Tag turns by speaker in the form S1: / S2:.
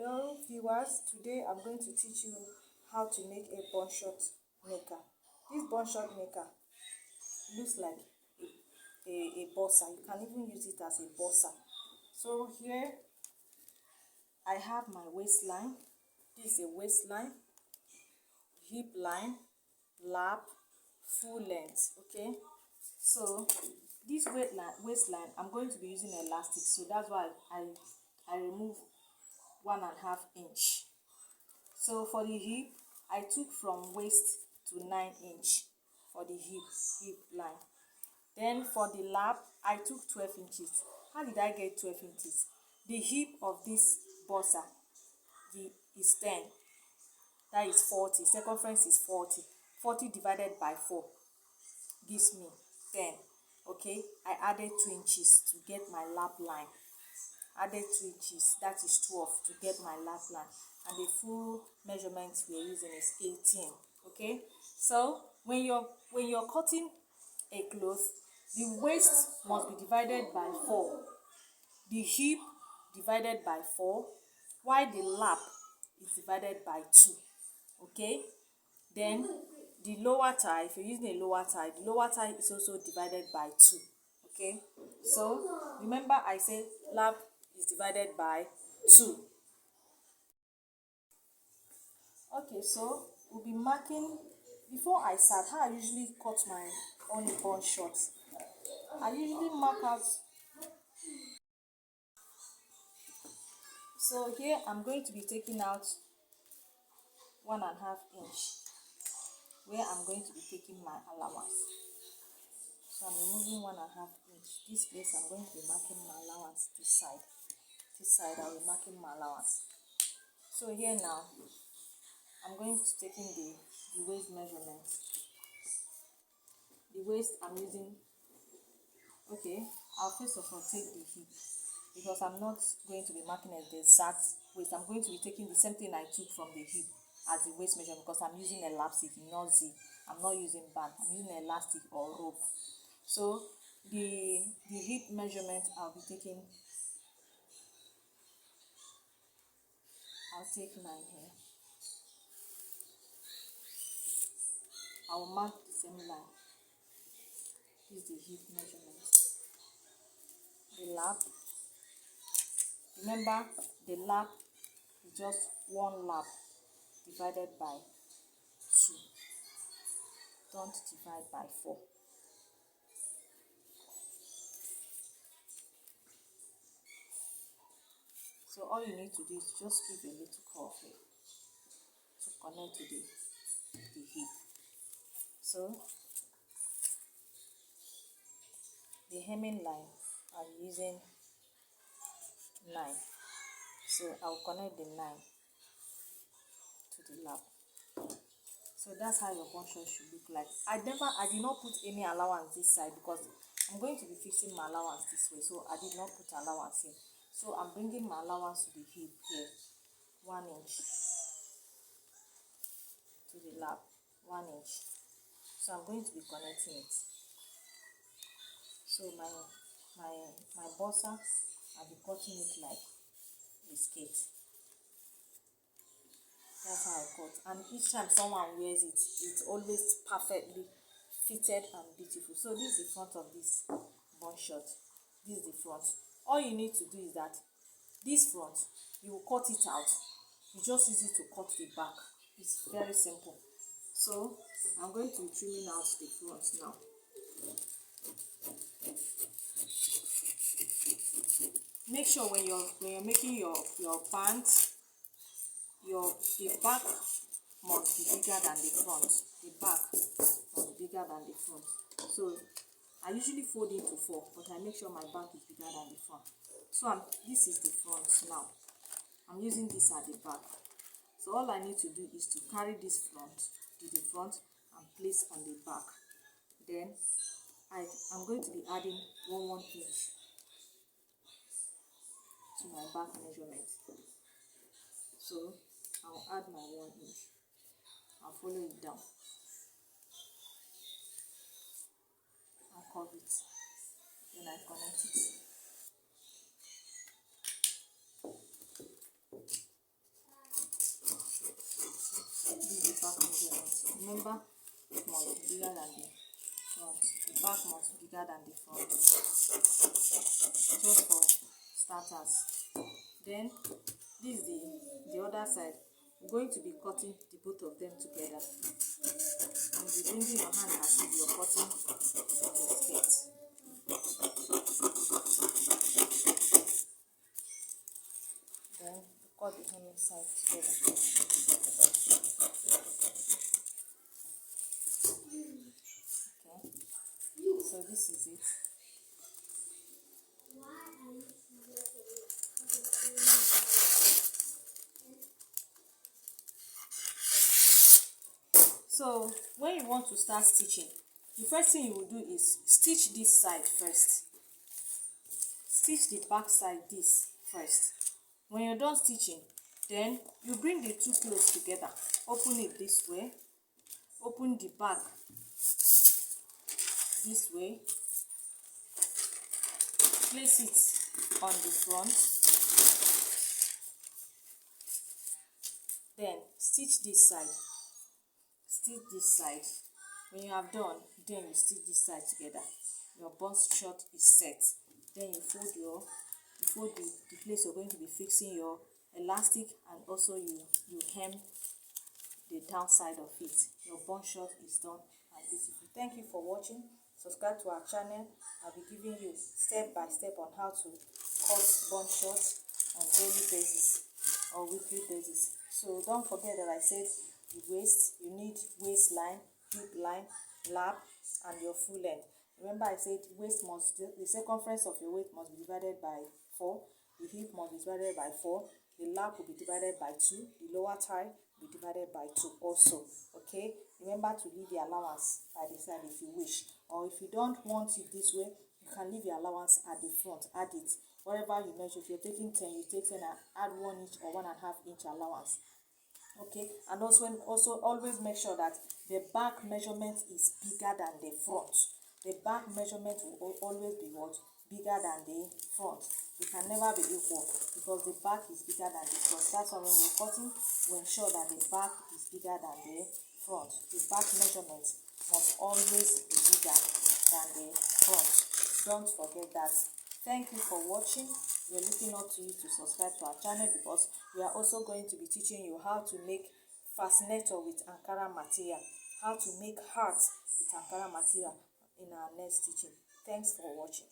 S1: Hello viewers, today I'm going to teach you how to make a bun short maker. This bun short maker looks like a bossa. You can even use it as a bossa. So here I have my waistline. This is a waistline, hip line, lap, full length. Okay, so this waistline I'm going to be using elastic, so that's why I remove 1.5 inch. So for the hip, I took from waist to 9 inch for the hip line. Then for the lap, I took 12 inches. How did I get 12 inches? The hip of this bossa is 10. That is 40. Circumference is 40. 40 divided by 4 gives me 10. Okay, I added 2 inches to get my lap line. Added 2 inches, that is 12 to get my lap line, and the full measurement we are using is 18. Okay, so when you're cutting a cloth, the waist must be divided by 4, the hip divided by 4, while the lap is divided by 2. Okay, then the lower tie, if you're using a lower tie, the lower tie is also divided by 2. Okay, so remember I said lap is divided by 2. Okay, so we'll be marking. Before I start, how I usually cut my own bun short, I usually mark out. So here I'm going to be taking out 1.5 inch, where I'm going to be taking my allowance. So I'm removing 1.5 inch. This place I'm going to be marking my allowance. This side I'll be marking my allowance. So here now I'm going to take in the waist measurement. The waist I'm using, okay, I'll first of all take the hip, because I'm not going to be marking as the exact waist. I'm going to be taking the same thing I took from the hip as the waist measurement, because I'm using elastic, not zip. I'm not using band, I'm using elastic or rope. So the hip measurement I'll be taking, I'll take 9 here. I will mark the same line. This is the hip measurement. The lap, remember the lap is just 1 lap divided by 2. Don't divide by 4. So all you need to do is just give a little curve here to connect to the hip. So the hemming line, I'm using 9. So I'll connect the 9 to the lap. So that's how your bun short should look like. I did not put any allowance this side, because I'm going to be fixing my allowance this way. So I did not put allowance in. So I'm bringing my allowance to the hip here, 1 inch, to the lap, 1 inch. So I'm going to be connecting it. So my bossa, I'll be cutting it like a skirt. That's how I cut. And each time someone wears it, it's always perfectly fitted and beautiful. So this is the front of this bun short. This is the front. All you need to do is that this front, you will cut it out. You just use it to cut the back. It's very simple. So I'm going to be trimming out the front now. Make sure when you're making your pants, the back must be bigger than the front. The back must be bigger than the front. So I usually fold into 4, but I make sure my back is bigger than the front. So this is the front now. I'm using this at the back. So all I need to do is to carry this front to the front and place on the back. Then I'm going to be adding 1 inch to my back measurement. So I'll add my 1 inch. I'll follow it down. I'll curve it. Then I connect it. Remember, it must be bigger than the front. The back must be bigger than the front. Just for starters. Then this is the other side. We're going to be cutting the both of them together. And you'll be bringing your hand as if you're cutting a skirt. Then cut the hemming side together. Okay, so this is it. So when you want to start stitching, the first thing you will do is stitch this side first. Stitch the back side this first. When you're done stitching, then you bring the two clothes together. Open it this way. Open the back this way. Place it on the front. Then stitch this side. Stitch this side. When you have done, then you stitch this side together. Your bust short is set. Then you fold the place you're going to be fixing your elastic, and also you hem the downside of it. Your bun short is done and beautiful. Thank you for watching. Subscribe to our channel. I'll be giving you step by step on how to cut bun short on daily basis or weekly basis. So don't forget that I said the waist, you need waistline, hip line, lap, and your full length. Remember, I said the circumference of your waist must be divided by 4, the hip must be divided by 4, the lap will be divided by 2, the lower thigh will be divided by 2 also. Okay, remember to leave the allowance by the side if you wish, or if you don't want it this way, you can leave your allowance at the front. Add it, whatever you measure. If you're taking 10, you take 10 and add 1 inch or 1.5 inch allowance. Okay, and also always make sure that the back measurement is bigger than the front. The back measurement will always be what? Bigger than the front. It can never be equal because the back is bigger than the front. That's why when we're cutting, we ensure that the back is bigger than the front. The back measurement must always be bigger than the front. Don't forget that. Thank you for watching. We are looking up to you to subscribe to our channel, because we are also going to be teaching you how to make fascinator with Ankara material, how to make hearts with Ankara material in our next teaching. Thanks for watching.